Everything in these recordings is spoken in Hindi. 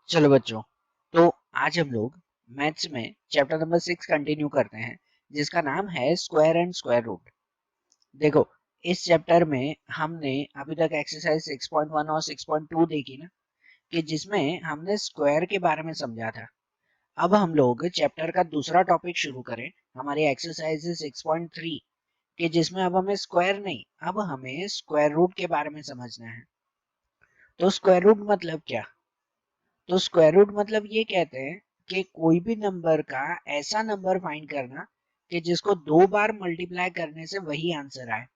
चलो बच्चों, तो आज हम लोग मैथ्स में चैप्टर नंबर 6 कंटिन्यू करते हैं, जिसका नाम है स्क्वायर एंड स्क्वायर रूट। देखो, इस चैप्टर में हमने अभी तक एक्सरसाइज 6.1 और 6.2 देखी ना, कि जिसमें हमने स्क्वायर के बारे में समझा था। अब हम लोग चैप्टर का दूसरा टॉपिक शुरू करें, हमारी एक्सरसाइज 6.3 कि जिसमें अब हमें स्क्वायर नहीं, अब हमें स्क्वायर रूट के बारे में समझना है। तो स्क्वायर रूट मतलब क्या? तो स्क्वायर रूट मतलब ये कहते हैं कि कोई भी नंबर का ऐसा नंबर फाइंड करना कि जिसको दो बार मल्टीप्लाई करने से वही आंसर आए।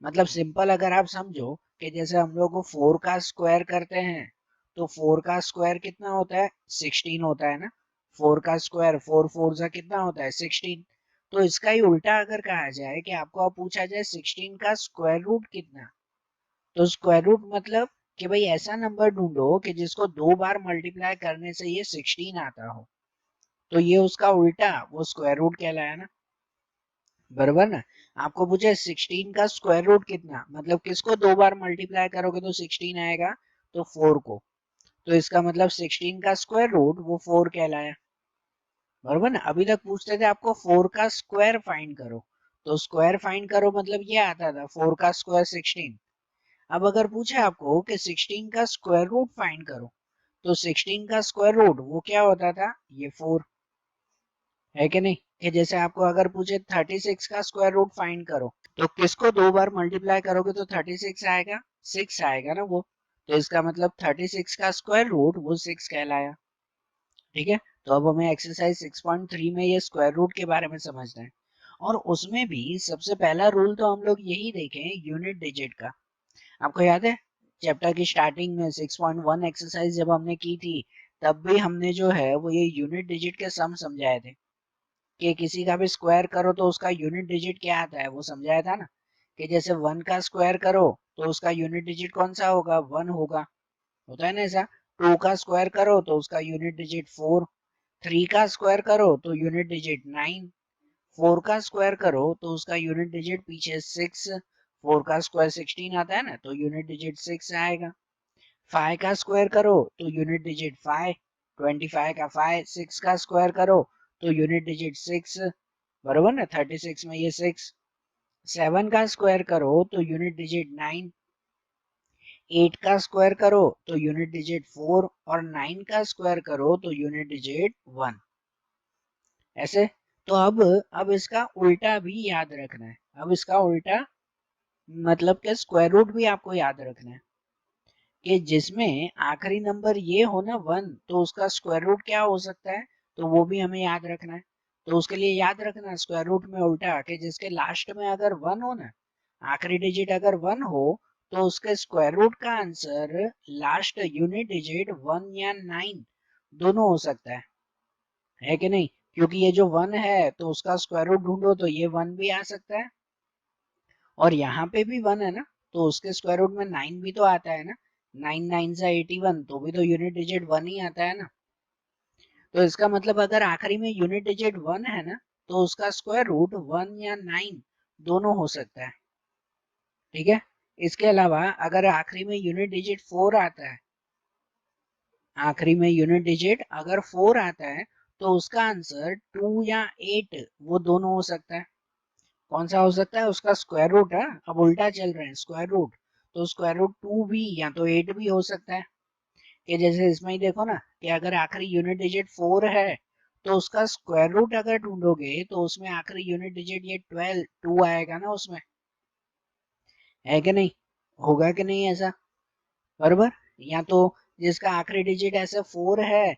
मतलब सिंपल अगर आप समझो कि जैसे हम लोग को 4 का स्क्वायर करते हैं, तो 4 का स्क्वायर कितना होता है? 16 होता है ना। 4 का स्क्वायर 4 4 जा कितना होता है? 16। तो इसका ही उल्टा अगर कहा जाए कि आपको अब पूछा जाए 16 का स्क्वायर रूट कितना, तो स्क्वायर रूट मतलब कि भाई ऐसा नंबर ढूंढो कि जिसको दो बार मल्टीप्लाई करने से ये 16 आता हो। तो ये उसका उल्टा वो स्क्वायर रूट कहलाया ना, बराबर ना। आपको पूछे 16 का स्क्वायर रूट कितना, मतलब किसको दो बार मल्टीप्लाई करोगे तो 16 आएगा? तो 4 को। तो इसका मतलब 16 का स्क्वायर रूट वो 4 कहलाया, बराबर ना। अभी तक पूछते थे आपको 4 का स्क्वायर फाइंड करो, तो स्क्वायर फाइंड करो मतलब ये आता था 4 का स्क्वायर 16। अब अगर पूछे आपको कि 16 का स्क्वायर रूट फाइंड करो, तो 16 का स्क्वायर रूट वो क्या होता था? ये 4 है कि नहीं। कि जैसे आपको अगर पूछे 36 का स्क्वायर रूट फाइंड करो, तो किसको दो बार मल्टीप्लाई करोगे तो 36 आएगा? 6 आएगा ना वो। तो इसका मतलब 36 का स्क्वायर रूट वो 6 कहलाया। ठीक है। तो अब हमें एक्सरसाइज 6.3 में ये स्क्वायर रूट के बारे में समझना है। और उसमें भी सबसे पहला रूल तो हम लोग यही देखें, यूनिट डिजिट का। आपको याद है चैप्टर की स्टार्टिंग में 6.1 एक्सरसाइज जब हमने की थी, तब भी हमने जो है वो ये यूनिट डिजिट के सम समझाए थे कि किसी का भी स्क्वायर करो तो उसका यूनिट डिजिट क्या आता है वो समझाया था ना। कि जैसे 1 का स्क्वायर करो तो उसका यूनिट डिजिट कौन सा होगा? 1 होगा, होता है ना ऐसा। 2 का स्क्वायर करो तो उसका यूनिट डिजिट 4। 3 का स्क्वायर करो तो यूनिट डिजिट 9। 4 का स्क्वायर करो तो उसका यूनिट डिजिट पीछे 6। 4 का स्क्वायर 16 आता है ना, तो यूनिट डिजिट 6 आएगा। 5 का स्क्वायर करो तो यूनिट डिजिट 5। 25 का 5 6 का स्क्वायर करो तो यूनिट डिजिट 6, बरोबर ना। 36 में ये 6। 7 का स्क्वायर करो तो यूनिट डिजिट 9। 8 का स्क्वायर करो तो यूनिट डिजिट 4, और 9 का स्क्वायर करो तो यूनिट डिजिट 1। ऐसे। तो अब इसका उल्टा भी याद रखना है। अब इसका उल्टा मतलब कि स्क्वायर रूट भी आपको याद रखना है कि जिसमें आखिरी नंबर ये हो ना 1, तो उसका स्क्वायर रूट क्या हो सकता है, तो वो भी हमें याद रखना है। तो उसके लिए याद रखना स्क्वायर रूट में उल्टा कि जिसके लास्ट में अगर 1 हो ना, आखिरी डिजिट अगर 1 हो, तो उसके स्क्वायर रूट का आंसर लास्ट यूनिट डिजिट 1 या 9 दोनों हो सकता है कि नहीं। क्योंकि ये जो 1 है तो उसका स्क्वायर रूट ढूंढो तो ये 1 भी आ सकता है, और यहाँ पे भी 1 है ना, तो उसके स्क्वायर रूट में 9 भी तो आता है ना। 9 9 से 81, तो भी तो यूनिट डिजिट 1 ही आता है ना। तो इसका मतलब अगर आखिरी में यूनिट डिजिट 1 है ना, तो उसका स्क्वायर रूट 1 या 9 दोनों हो सकता है। ठीक है। इसके अलावा अगर आखिरी में यूनिट डिजिट 4 आता है, आखिरी में यूनिट डिजिट अगर 4 आता है, तो उसका आंसर 2 या 8 वो दोनों हो सकता है। कौन सा हो सकता है? उसका स्क्वायर रूट है। अब उल्टा चल रहे हैं स्क्वायर रूट, तो स्क्वायर रूट 2 भी या तो 8 भी हो सकता है। कि जैसे इसमें ही देखो ना कि अगर आखिरी यूनिट डिजिट 4 है, तो उसका स्क्वायर रूट अगर ढूंढोगे तो उसमें आखिरी यूनिट डिजिट ये 12 2 आएगा ना उसमें, है कि नहीं? होगा कि नहीं ऐसा? बराबर। या तो जिसका आखिरी डिजिट ऐसे 4 है,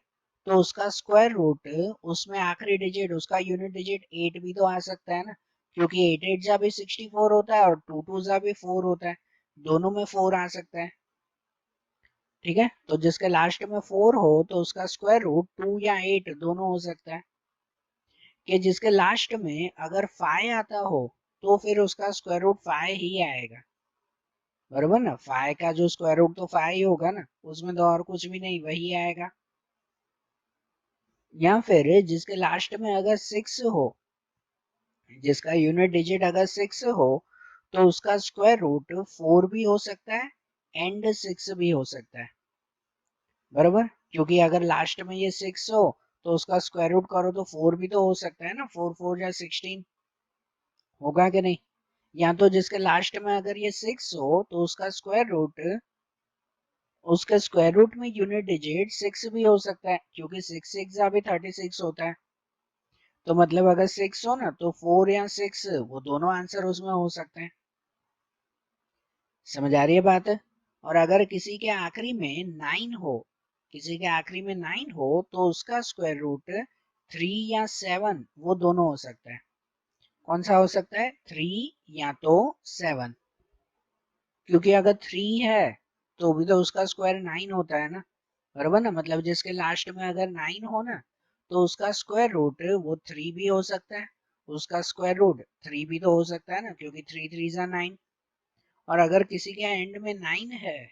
तो उसका स्क्वायर रूट उसमें आखिरी डिजिट उसका यूनिट डिजिट 8 भी तो आ सकता है ना। क्योंकि 8 8 जा भी 64 होता है और 2 2 जा भी 4 होता है, दोनों में 4 आ सकता है। ठीक है। तो जिसके लास्ट में 4 हो तो उसका स्क्वायर रूट 2 या 8 दोनों हो सकता है। कि जिसके लास्ट में अगर 5 आता हो, तो फिर उसका स्क्वायर रूट 5 ही आएगा, बरोबर ना। 5 का जो स्क्वायर रूट तो 5 ही होगा ना, उसमें तो और कुछ भी नहीं, वही आएगा। या फिर जिसके लास्ट में अगर 6 हो, जिसका यूनिट डिजिट अगर 6 हो, तो उसका स्क्वायर रूट 4 भी हो सकता है एंड 6 भी हो सकता है, बरोबर। क्योंकि अगर लास्ट में ये 6 हो तो उसका स्क्वायर रूट करो तो 4 भी तो हो सकता है ना, 4 4 या 16 होगा कि नहीं। या तो जिसके लास्ट में अगर ये 6 हो तो उसके स्क्वायर रूट में यूनिट डिजिट 6 भी हो सकता है, क्योंकि 6 6 भी 36 होता है। तो मतलब अगर 6 हो ना तो 4 या 6 वो दोनों आंसर उसमें हो सकते हैं। समझ आ रही है बात है। और अगर किसी के आखिरी में 9 हो, किसी के आखिरी में 9 हो तो उसका स्क्वायर रूट 3 या 7 वो दोनों हो सकता है। कौन सा हो सकता है? 3 या तो 7, क्योंकि अगर 3 है तो भी तो उसका स्क्वायर 9 होता है ना, बराबर ना। मतलब जिसके लास्ट में अगर 9 हो ना तो उसका स्क्वायर रूट वो 3 भी हो सकता है, उसका स्क्वायर रूट 3 भी तो हो सकता है ना, क्योंकि 3 3 जा 9। और अगर किसी के एंड में 9 है,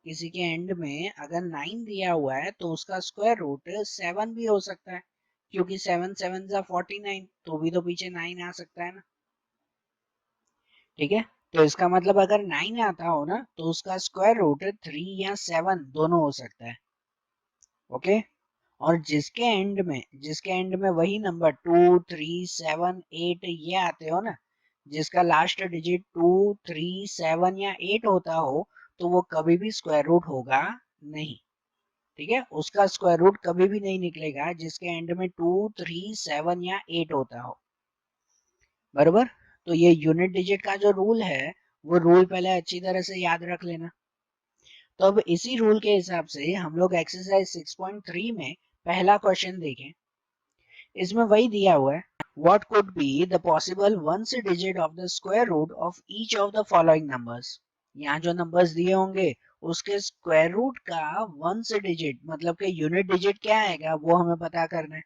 किसी के एंड में अगर 9 दिया हुआ है तो उसका स्क्वायर रूट 7 भी हो सकता है, क्योंकि 7 7 जा 49, तो भी तो पीछे 9 आ सकता है ना। ठीक है, तो इसका मतलब अगर 9 आता हो ना तो उसका स्क्वायर रूट 3 या 7 दोनों हो सकता है। ओके। और जिसके एंड में वही नंबर 2 3 7 8 ये आते हो ना, जिसका लास्ट डिजिट 2 3 7 या 8 होता हो, तो वो कभी भी स्क्वायर रूट होगा नहीं। ठीक है, उसका स्क्वायर रूट कभी भी नहीं निकलेगा जिसके एंड में 2 3 7 या 8 होता हो, बरोबर। तो ये यूनिट डिजिट का जो रूल है वो रूल पहले अच्छी तरह से याद रख लेना। तो अब इसी रूल के हिसाब से हम लोग एक्सरसाइज 6.3 में पहला क्वेश्चन देखें। इसमें वही दिया हुआ है, what could be the possible ones digit of the square root of each of the following numbers। यहाँ जो नंबर्स दिए होंगे उसके स्क्वायर रूट का वंस डिजिट मतलब कि यूनिट डिजिट क्या आएगा वो हमें पता करना है।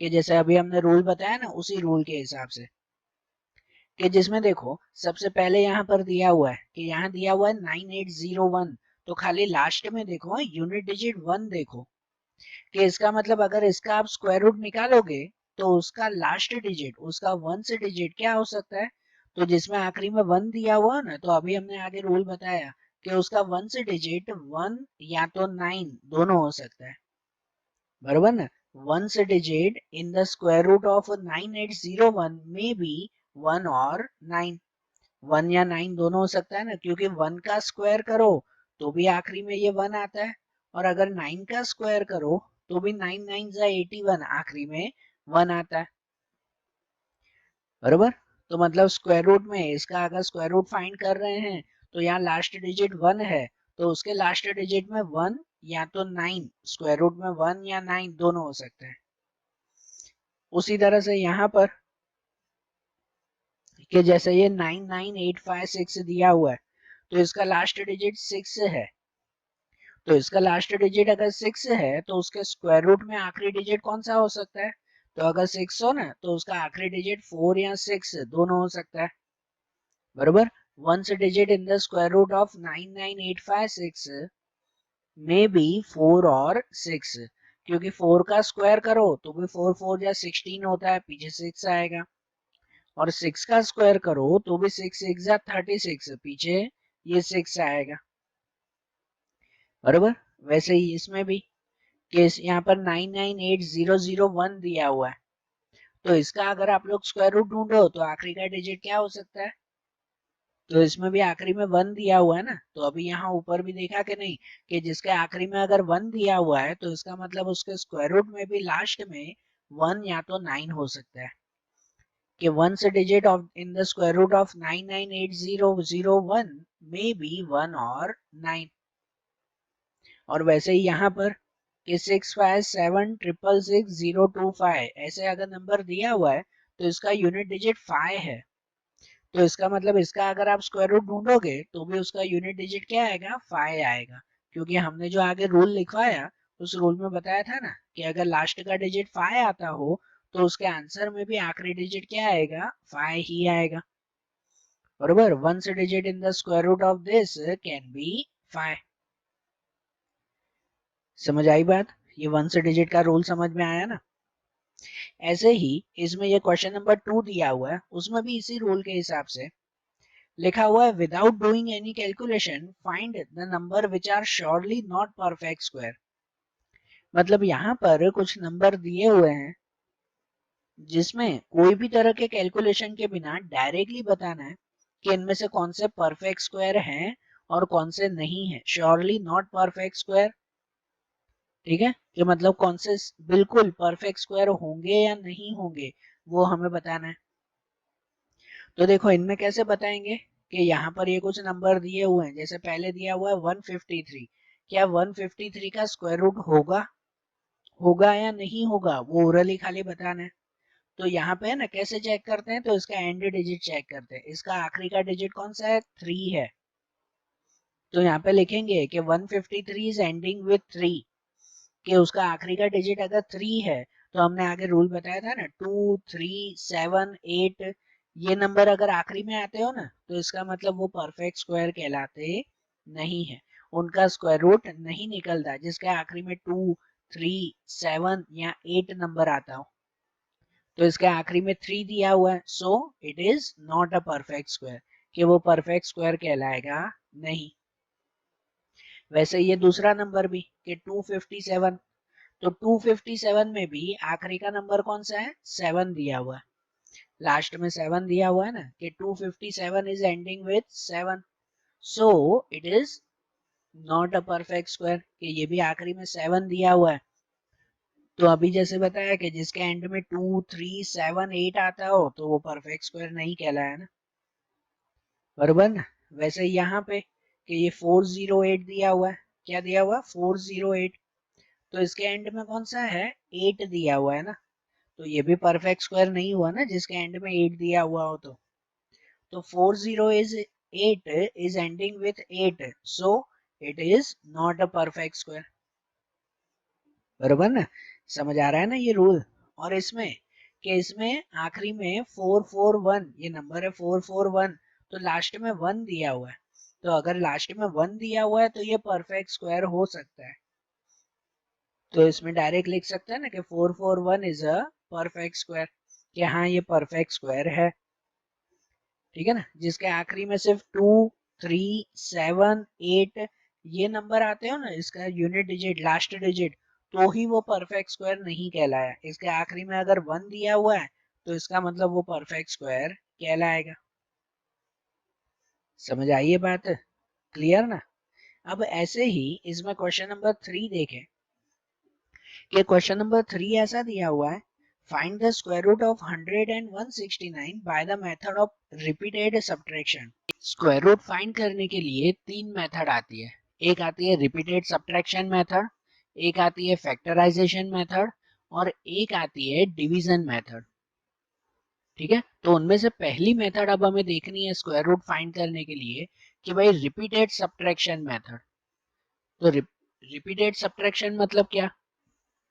कि जैसे अभी हमने रूल बताया ना, उसी रूल के हिसाब से, कि जिसमें देखो सबसे पहले यहाँ पर दिया हुआ है कि यहाँ दिया हुआ है 9801, तो खाली लास्ट में देखो यूनिट डिजिट 1 देखो, कि इसका मतलब अगर इसका आप स्क्वायर रूट निकालोगे तो उसका लास्ट डिजिट, उसका वंस डिजिट क्या हो सकता है। तो जिसमें आखिरी में 1 दिया हुआ ना, तो अभी हमने आगे रूल बताया कि उसका वंस डिजिट 1 या तो 9 दोनों हो सकता है, बरोबर ना। Ones digit in the square root of 9801 में बी 1 और 9, 1 या 9 दोनों हो सकता है ना, क्योंकि 1 का स्क्वायर करो तो भी आखिरी में ये 1 आता है, और अगर 9 का स्क्वायर करो तो भी 9 9 जा 81 आखिरी में 1 आता है, बरोबर। तो मतलब स्क्वायर रूट में इसका अगर स्क्वायर रूट फाइंड कर रहे हैं तो यहाँ लास्ट डिजिट 1 है, तो उसके लास्ट डिजिट में 1 या तो 9, स्क्वायर रूट में 1 या 9 दोनों हो सकते हैं। उसी तरह से यहाँ पर कि जैसे ये 99856 दिया हुआ है तो इसका लास्ट डिजिट 6 है, तो इसका लास्ट डिजिट अगर 6 है तो उसके स्क्वायर रूट में आखिरी डिजिट कौन सा हो सकता है। तो अगर 6 हो ना तो उसका आखिरी डिजिट 4 या 6 दोनों हो सकता है, बरोबर। Ones digit in the square root of 99856 में बी 4 और 6, क्योंकि 4 का स्क्वायर करो तो भी 4 4 या 16 होता है, पीछे 6 आएगा, और 6 का स्क्वायर करो तो भी 6 6 या 36, पीछे ये 6 आएगा, बरोबर। वैसे ही इसमें भी केस यहाँ पर 998001 दिया हुआ है, तो इसका अगर आप लोग स्क्वायर रूट ढूंढो तो आखिरी का डिजिट क्या हो सकता है। तो इसमें भी आखिरी में 1 दिया हुआ है ना, तो अभी यहाँ ऊपर भी देखा कि नहीं, कि जिसके आखिरी में अगर 1 दिया हुआ है तो इसका मतलब उसके स्क्वायर रूट में भी लास्ट में 1 या तो 9 हो सकता है, कि ones digit of in the square root of 998001 में बी 1 और 9। और वैसे ही यहाँ पर कि 657666025 ऐसे अगर नंबर दिया हुआ है तो इसका यूनिट डिजिट 5 है, तो इसका मतलब इसका अगर आप स्क्वायर रूट ढूंढोगे तो भी उसका यूनिट डिजिट क्या आएगा, 5 आएगा, क्योंकि हमने जो आगे रूल लिखवाया उस रूल में बताया था ना कि अगर लास्ट का डिजिट 5 आता हो तो उसके आंसर में भी आखिरी डिजिट क्या आएगा, 5 ही आएगा, बरोबर। Ones digit in the square root of this can be 5। समझ आई बात, ये वंस डिजिट का रूल समझ में आया ना। ऐसे ही इसमें ये क्वेश्चन नंबर 2 दिया हुआ है, उसमें भी इसी रूल के हिसाब से लिखा हुआ है, without doing any calculation find the number which are surely not perfect square. मतलब यहाँ पर कुछ नंबर दिए हुए हैं जिसमें कोई भी तरह के कैलकुलेशन के बिना डायरेक्टली बताना है कि इनमें से कौन से परफेक्ट स्क्वायर हैं और कौन से नहीं है। श्योरली नॉट परफेक्ट स्क्वायर, ठीक है, कि मतलब कौन से बिल्कुल परफेक्ट स्क्वायर होंगे या नहीं होंगे वो हमें बताना है। तो देखो इनमें कैसे बताएंगे कि यहाँ पर ये कुछ नंबर दिए हुए हैं, जैसे पहले दिया हुआ है 153। क्या 153 का स्क्वायर रूट होगा होगा या नहीं होगा, वो ओरली खाली बताना है। तो यहाँ पे है ना, कैसे चेक करते हैं, तो इसका एंड डिजिट चेक करते हैं। इसका आखिरी का डिजिट कौन सा है, 3 है। तो यहाँ पे लिखेंगे कि 153 इज एंडिंग विथ 3, कि उसका आखिरी का डिजिट अगर 3 है तो हमने आगे रूल बताया था ना, 2 3 7 8, ये नंबर अगर आखिरी में आते हो ना तो इसका मतलब वो परफेक्ट स्क्वायर कहलाते नहीं है, उनका स्क्वायर रूट नहीं निकलता जिसके आखिरी में 2 3 7 या 8 नंबर आता हो। तो इसके आखिरी में 3 दिया हुआ है, so it is not a perfect square, कि वो परफेक्ट स्क्वायर कहलाएगा नहीं। वैसे ये दूसरा नंबर भी कि 257, तो 257 में भी आखिरी का नंबर कौन सा है, 7 दिया हुआ है, लास्ट में 7 दिया हुआ है ना, कि 257 is ending with 7, so it is not a perfect square, कि ये भी आखिरी में 7 दिया हुआ है। तो अभी जैसे बताया कि जिसके एंड में 2 3 7 8 आता हो तो वो परफेक्ट स्क्वायर नहीं कहलाया ना, बराबर ना। वैसे यहाँ पे कि ये 408 दिया हुआ है, क्या दिया हुआ, 408, तो इसके एंड में कौन सा है, 8 दिया हुआ है ना, तो ये भी परफेक्ट स्क्वायर नहीं हुआ ना जिसके एंड में 8 दिया हुआ हो। तो 40 is 8 is ending with 8, so it is not a perfect square, बरोबर ना। समझ आ रहा है ना ये रूल। और इसमें कि इसमें आखिरी में 441, ये नंबर है 441, तो लास्ट में 1 दिया हुआ है, तो अगर लास्ट में 1 दिया हुआ है तो ये परफेक्ट स्क्वायर हो सकता है। तो इसमें डायरेक्ट लिख सकते हैं ना कि 441 इज अ परफेक्ट स्क्वायर, कि हाँ ये परफेक्ट स्क्वायर है, ठीक है ना। जिसके आखिरी में सिर्फ 2 3 7 8 ये नंबर आते हो ना, इसका यूनिट डिजिट लास्ट डिजिट, तो ही वो परफेक्ट स्क्वायर नहीं कहलाया। इसके आखिरी में अगर 1 दिया हुआ है तो इसका मतलब वो परफेक्ट स्क्वायर कहलाएगा। समझ आई ये बात, क्लियर ना। अब ऐसे ही इसमें क्वेश्चन नंबर 3 देखें, कि क्वेश्चन नंबर 3 ऐसा दिया हुआ है, find the square root of 100 and 169 by the method of repeated subtraction. Square root find करने के लिए 3 मेथड आती है, एक आती है रिपीटेड सब्ट्रैक्शन मेथड, एक आती है फैक्टराइजेशन मेथड, और एक आती है डिवीजन मेथड, ठीक है। तो उनमें से पहली मेथड अब हमें देखनी है स्क्वायर रूट फाइंड करने के लिए, कि भाई रिपीटेड सब्ट्रैक्शन मेथड। तो रिपीटेड सब्ट्रैक्शन मतलब क्या,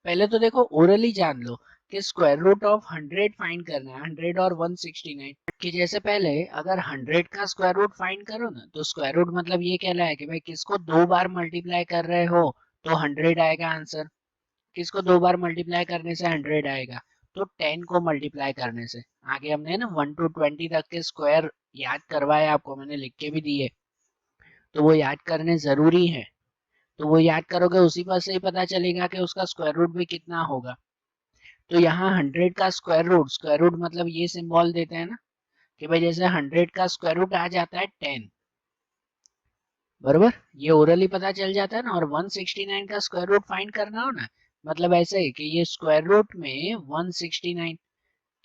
पहले तो देखो ओरली जान लो कि स्क्वायर रूट ऑफ 100 फाइंड करना है, 100 और 169, कि जैसे पहले अगर 100 का स्क्वायर रूट फाइंड करो ना, तो स्क्वायर रूट मतलब ये कहला है कि भाई किसको 2 बार मल्टीप्लाई कर रहे हो तो 100 आएगा आंसर, किसको 2 बार मल्टीप्लाई करने से 100 आएगा, तो 10 को मल्टीप्लाई करने से। आगे हमने ना 1 to 20 तक के स्क्वायर याद करवाए आपको, मैंने लिख के भी दिए, तो वो याद करने जरूरी है। तो वो याद करोगे उसी पर से ही पता चलेगा कि उसका स्क्वायर रूट भी कितना होगा। तो यहाँ 100 का स्क्वायर रूट मतलब ये सिंबल देते हैं ना, कि भाई जैसे 100 का स्क्वायर रूट आ जाता है 10, बरोबर, ये ओरली पता चल जाता है ना। और 169 का स्क्वायर रूट फाइंड करना हो ना, मतलब ऐसे ही कि ये स्क्वायर रूट में 169,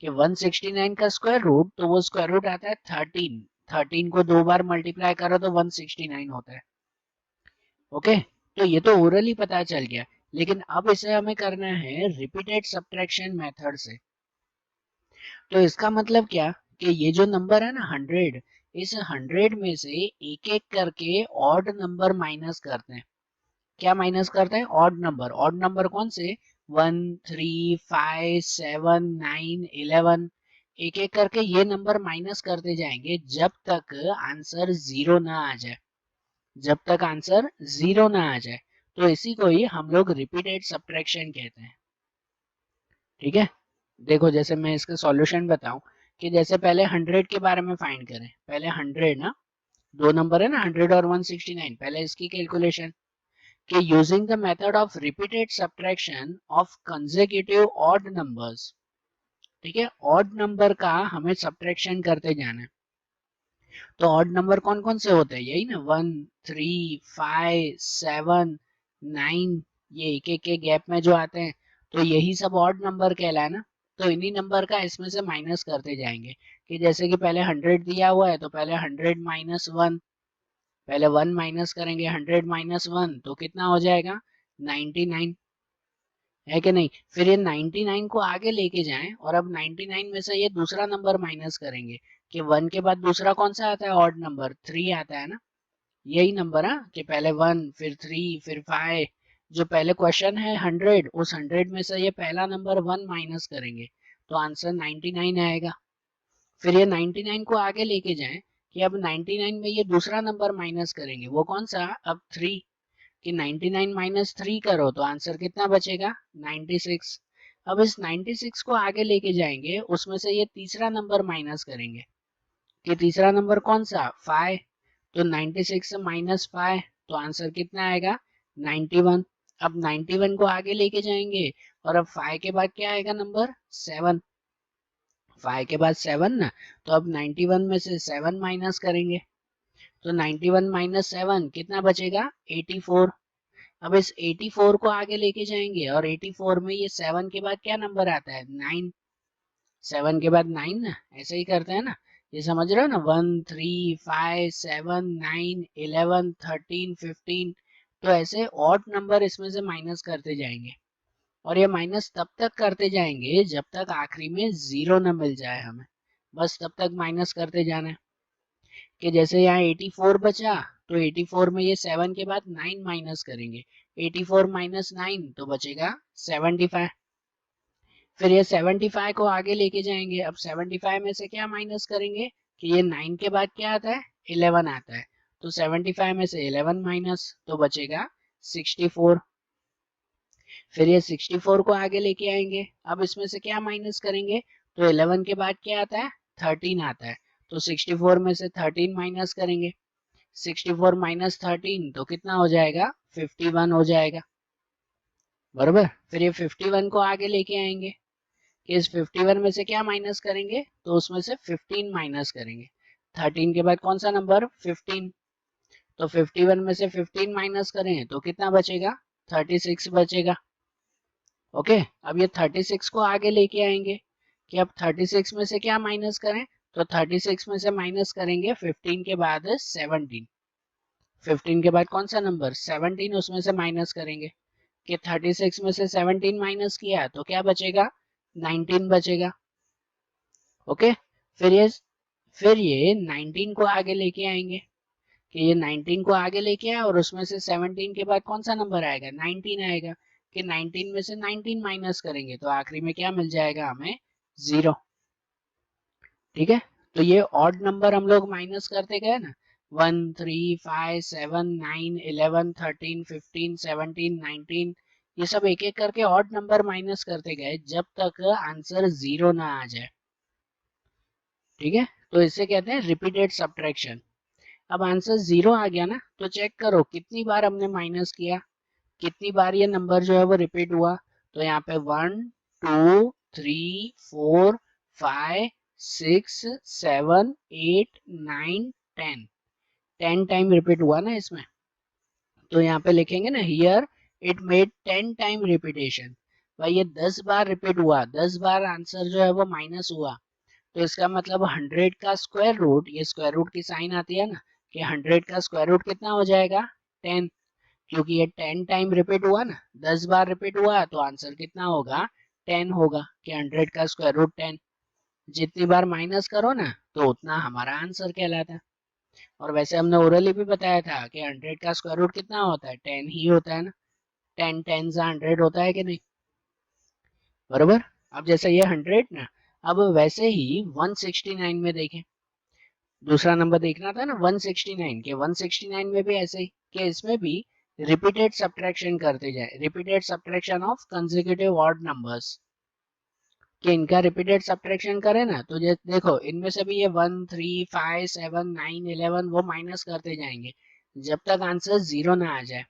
कि 169 का स्क्वायर रूट, तो वो स्क्वायर रूट आता है 13, 13 को 2 बार मल्टीप्लाई करो तो 169 होता है। ओके, तो ये तो ओरली पता चल गया, लेकिन अब इसे हमें करना है रिपीटेड सब्ट्रैक्शन मेथड से। तो इसका मतलब क्या, कि ये जो नंबर है ना 100, इस 100 में से एक एक करके ऑड नंबर माइनस करते हैं। क्या माइनस करते हैं, ऑड नंबर। ऑड नंबर कौन से, 1 3 5 7 9 11, एक एक करके ये नंबर माइनस करते जाएंगे जब तक आंसर 0 ना आ जाए, जब तक आंसर 0 ना आ जाए। तो इसी को ही हम लोग रिपीटेड सब्ट्रैक्शन कहते हैं, ठीक है। देखो जैसे मैं इसका सॉल्यूशन बताऊं, कि जैसे पहले 100 के बारे में फाइंड करें, पहले 100 ना, दो नंबर है ना 100 और 169, पहले इसकी कैलकुलेशन, कि using the method of repeated subtraction of consecutive odd numbers, ठीक है, ऑड नंबर का हमें सब्ट्रैक्शन करते जाना है। तो ऑड नंबर कौन कौन से होते हैं, यही ना, 1 3 5 7 9, ये एक एक के गैप में जो आते हैं, तो यही सब ऑड नंबर कहलाए ना। तो इन्हीं नंबर का इसमें से माइनस करते जाएंगे, कि जैसे कि पहले 100 दिया हुआ है तो पहले 100 माइनस 1, पहले 1 माइनस करेंगे, 100 माइनस 1 तो कितना हो जाएगा, 99, है कि नहीं। फिर ये 99 को आगे लेके जाएं और अब 99 में से ये दूसरा नंबर माइनस करेंगे, कि 1 के बाद दूसरा कौन सा आता है, ऑड नंबर 3 आता है ना, यही नंबर है कि पहले 1 फिर 3 फिर 5। जो पहले क्वेश्चन है 100, उस 100 में से ये पहला नंबर 1 माइनस करेंगे तो आंसर 99 आएगा। फिर ये 99 को आगे लेके जाएं कि अब 99 में ये दूसरा नंबर माइनस करेंगे, वो कौन सा, अब 3, कि 99 माइनस 3 करो तो आंसर कितना बचेगा, 96। अब इस 96 को आगे लेके जाएंगे, उसमें से ये तीसरा नंबर माइनस करेंगे, कि तीसरा नंबर कौन सा, 5, तो 96 से माइनस 5 तो आंसर कितना आएगा, 91। अब 91 को आगे लेके जाएंगे और अब 5 के बाद क्या आएगा नंबर, 7, 5 के बाद 7 ना, तो अब 91 में से 7 माइनस करेंगे, तो 91 माइनस 7 कितना बचेगा, 84। अब इस 84 को आगे लेके जाएंगे और 84 में ये 7 के बाद क्या नंबर आता है, 9, 7 के बाद 9 ना, ऐसे ही करते हैं ना, ये समझ रहे हो ना, 1 3 5 7 9 11 13 15, तो ऐसे ऑड नंबर इसमें से माइनस करते जाएंगे, और ये माइनस तब तक करते जाएंगे जब तक आखिरी में जीरो न मिल जाए हमें, बस तब तक माइनस करते जाना है। कि जैसे यहाँ 84 बचा, तो 84 में ये 7 के बाद 9 माइनस करेंगे, 84 माइनस 9 तो बचेगा 75। फिर ये 75 को आगे लेके जाएंगे, अब 75 में से क्या माइनस करेंगे, कि ये 9 के बाद क्या आता है, 11 आता है, तो 75 में से 11 माइनस तो बचेगा 64। फिर ये 64 को आगे लेके आएंगे, अब इसमें से क्या माइनस करेंगे, तो 11 के बाद क्या आता है, 13 आता है, तो 64 में से 13 माइनस करेंगे, 64 माइनस 13 तो कितना हो जाएगा, 51 हो जाएगा, बराबर। फिर ये 51 को आगे लेके आएंगे, कि इस 51 में से क्या माइनस करेंगे, तो उसमें से 15 माइनस करेंगे, 13 के बाद कौन सा नंबर, 15, तो 51 में से 15 माइनस करें तो कितना बचेगा, 36 बचेगा। ओके, अब ये 36 को आगे लेके आएंगे, कि अब 36 में से क्या माइनस करें, तो 36 में से माइनस करेंगे 15 के बाद 17, 15 के बाद कौन सा नंबर, 17, उसमें से माइनस करेंगे, कि 36 में से 17 माइनस किया तो क्या बचेगा, 19 बचेगा। ओके, फिर ये 19 को आगे लेके आएंगे, कि ये 19 को आगे लेके आए और उसमें से 17 के बाद कौन सा नंबर आएगा, 19 आएगा, कि 19 में से 19 माइनस करेंगे तो आखिरी में क्या मिल जाएगा हमें, 0। ठीक है, तो ये ऑड नंबर हम लोग माइनस करते गए ना, 1 3 5 7 9 11 13 15 17 19, ये सब एक एक करके ऑड नंबर माइनस करते गए जब तक आंसर 0 ना आ जाए। ठीक है, तो इसे कहते हैं रिपीटेड सब्ट्रैक्शन। अब आंसर 0 आ गया ना, तो चेक करो कितनी बार हमने माइनस किया, कितनी बार ये नंबर जो है वो रिपीट हुआ, तो यहाँ पे 1 2 3 4 5 6 7 8 9 10, 10 टाइम रिपीट हुआ ना इसमें, तो यहाँ पे लिखेंगे ना, here it made 10 time repetition. भाई ये 10 बार रिपीट हुआ, 10 बार आंसर जो है वो माइनस हुआ, तो इसका मतलब 100 का स्क्वायर रूट, ये स्क्वायर रूट की साइन आती है ना, कि 100 का स्क्वायर रूट कितना हो जाएगा, 10, क्योंकि ये 10 टाइम रिपीट हुआ ना, 10 बार रिपीट हुआ तो आंसर कितना होगा, 10 होगा, कि 100 का स्क्वायर रूट 10। जितनी बार माइनस करो ना तो उतना हमारा आंसर कहलाता है। और वैसे हमने ओरली भी बताया था कि 100 का स्क्वायर रूट कितना होता है, 10 ही होता है ना, 10 10 से 100 होता है कि नहीं, बरोबर। अब जैसे ये 100 ना, अब वैसे ही 169 में देखें, दूसरा नंबर देखना था ना 169 के, 169 में भी ऐसे ही, कि इसमें भी रिपीटेड सब्ट्रैक्शन करते जाए, repeated subtraction of consecutive odd numbers, कि इनका रिपीटेड सब्ट्रैक्शन करें ना, तो देखो इनमें से भी ये 1 3 5 7 9 11 वो माइनस करते जाएंगे जब तक आंसर 0 ना आ जाए।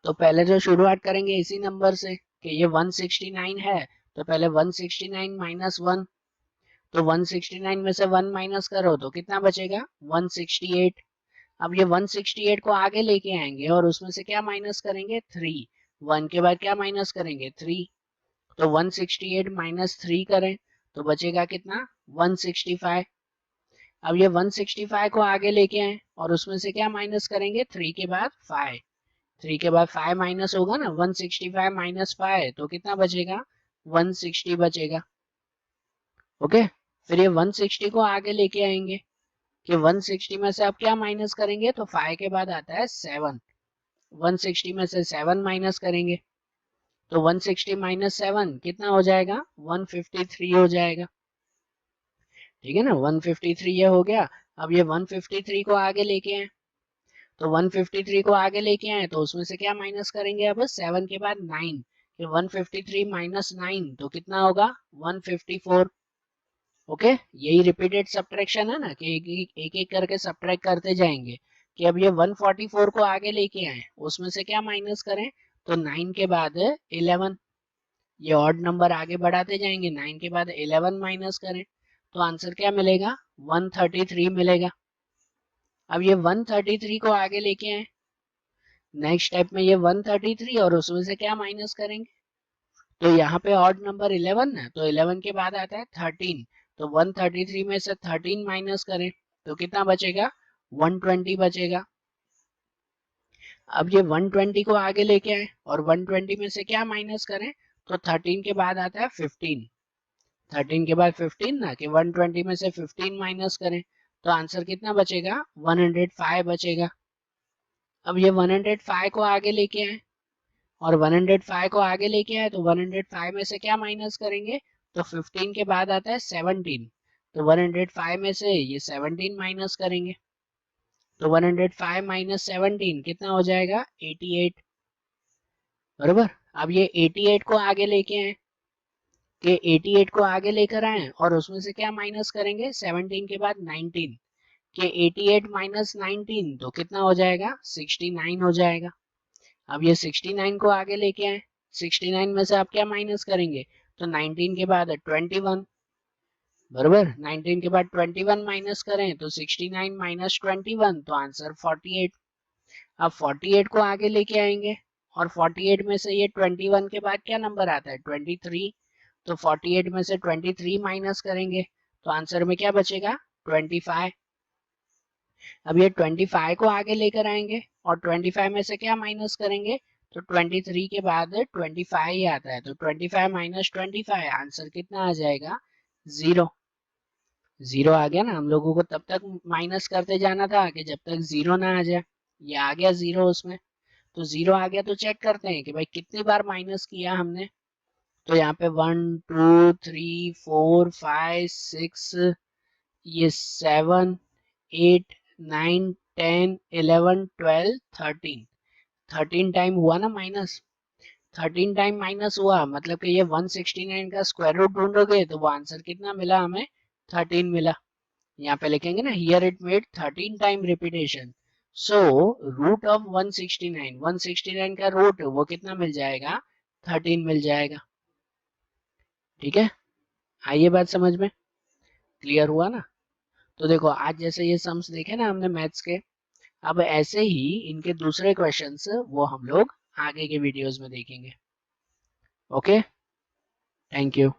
तो पहले जो शुरुआत करेंगे इसी नंबर से कि ये 169 है, तो पहले 169 माइनस 1, तो 169 में से 1 माइनस करो तो कितना बचेगा 168। अब ये 168 को आगे लेके आएंगे और उसमें से क्या माइनस करेंगे 3, 1 के बाद क्या माइनस करेंगे 3, तो 168 माइनस 3 करें तो बचेगा कितना 165। अब ये 165 को आगे लेके आए और उसमें से क्या माइनस करेंगे 3 के बाद 5, 3 के बाद 5 माइनस होगा ना 165 माइनस 5 तो कितना बचेगा 160 बचेगा। ओके, फिर ये 160 को आगे लेके आएंगे कि 160 में से अब क्या माइनस करेंगे तो 5 के बाद आता है 7, 160 में से 7 माइनस करेंगे तो 160 माइनस 7 कितना हो जाएगा 153 हो जाएगा। ठीक है ना, 153 ये हो गया। अब ये 153 को आगे लेके आए तो 153 को आगे लेके आए तो उसमें से क्या माइनस करेंगे अब 7 के बाद 9, फिर 153 माइनस 9 तो कितना होगा 154। ओके, यही रिपीटेड सब्ट्रैक्शन है ना कि एक एक करके सब्ट्रैक्ट करते जाएंगे कि अब ये 144 को आगे लेके आए उसमें से क्या माइनस करें तो 9 के बाद 11, ये ऑड नंबर आगे बढ़ाते जाएंगे 9 के बाद 11 माइनस करें तो आंसर क्या मिलेगा 133 मिलेगा। अब ये 133 को आगे लेके आए नेक्स्ट स्टेप में ये 133 और उसमें से क्या माइनस करेंगे तो यहाँ पे ऑड नंबर 11 है तो 11 के बाद आता है 13, तो 133 में से 13 माइनस करें तो कितना बचेगा 120 बचेगा। अब ये 120 को आगे लेके आए और 120 में से क्या माइनस करें तो 13 के बाद आता है 15, 13 के बाद 15 ना कि 120 में से 15 माइनस करें तो आंसर कितना बचेगा 105 बचेगा। अब ये 105 को आगे लेके आए और 105 को आगे लेके आए तो 105 में से क्या माइनस करेंगे तो 15 के बाद आता है 17, तो 105 में से ये 17 माइनस करेंगे तो 105 माइनस 17 कितना हो जाएगा 88। बरोबर, अब ये 88 को आगे लेके आए कि 88 को आगे लेकर आए और उसमें से क्या माइनस करेंगे 17 के बाद 19 कि 88 माइनस 19 तो कितना हो जाएगा 69 हो जाएगा। अब ये 69 को आगे लेके आए 69 में से आप क्या माइनस करेंगे तो 19 के बाद 21, बरोबर 19 के बाद 21 माइनस करें तो 69 माइनस 21 तो आंसर 48। अब 48 को आगे लेके आएंगे और 48 में से ये 21 के बाद क्या नंबर आता है 23, तो 48 में से 23 माइनस करेंगे तो आंसर में क्या बचेगा 25। अब ये 25 को आगे लेकर आएंगे और 25 में से क्या माइनस करेंगे तो 23 के बाद 25 ही आता है तो 25 माइनस 25 आंसर कितना आ जाएगा 0। 0 आ गया ना, हम लोगों को तब तक माइनस करते जाना था कि जब तक 0 ना आ जाए। ये आ गया 0 उसमें, तो 0 आ गया तो चेक करते हैं कि भाई कितनी बार माइनस किया हमने। तो यहाँ पे 1 2 3 4 5 6 ये 7 8 9 10 11 12 13, 13 टाइम हुआ ना माइनस, 13 टाइम माइनस हुआ मतलब कि ये 169 का स्क्वायर रूट ढूंढोगे तो वो आंसर कितना मिला हमें 13 मिला। यहाँ पे लिखेंगे ना here it made 13 time repetition, so root of 169, 169 का रूट वो कितना मिल जाएगा 13 मिल जाएगा। ठीक है, आइए बात समझ में, क्लियर हुआ ना। तो देखो आज जैसे ये सम्स देखे ना हमने मैथ्स के, अब ऐसे ही इनके दूसरे क्वेश्चंस वो हम लोग आगे के वीडियोस में देखेंगे। Okay, thank you.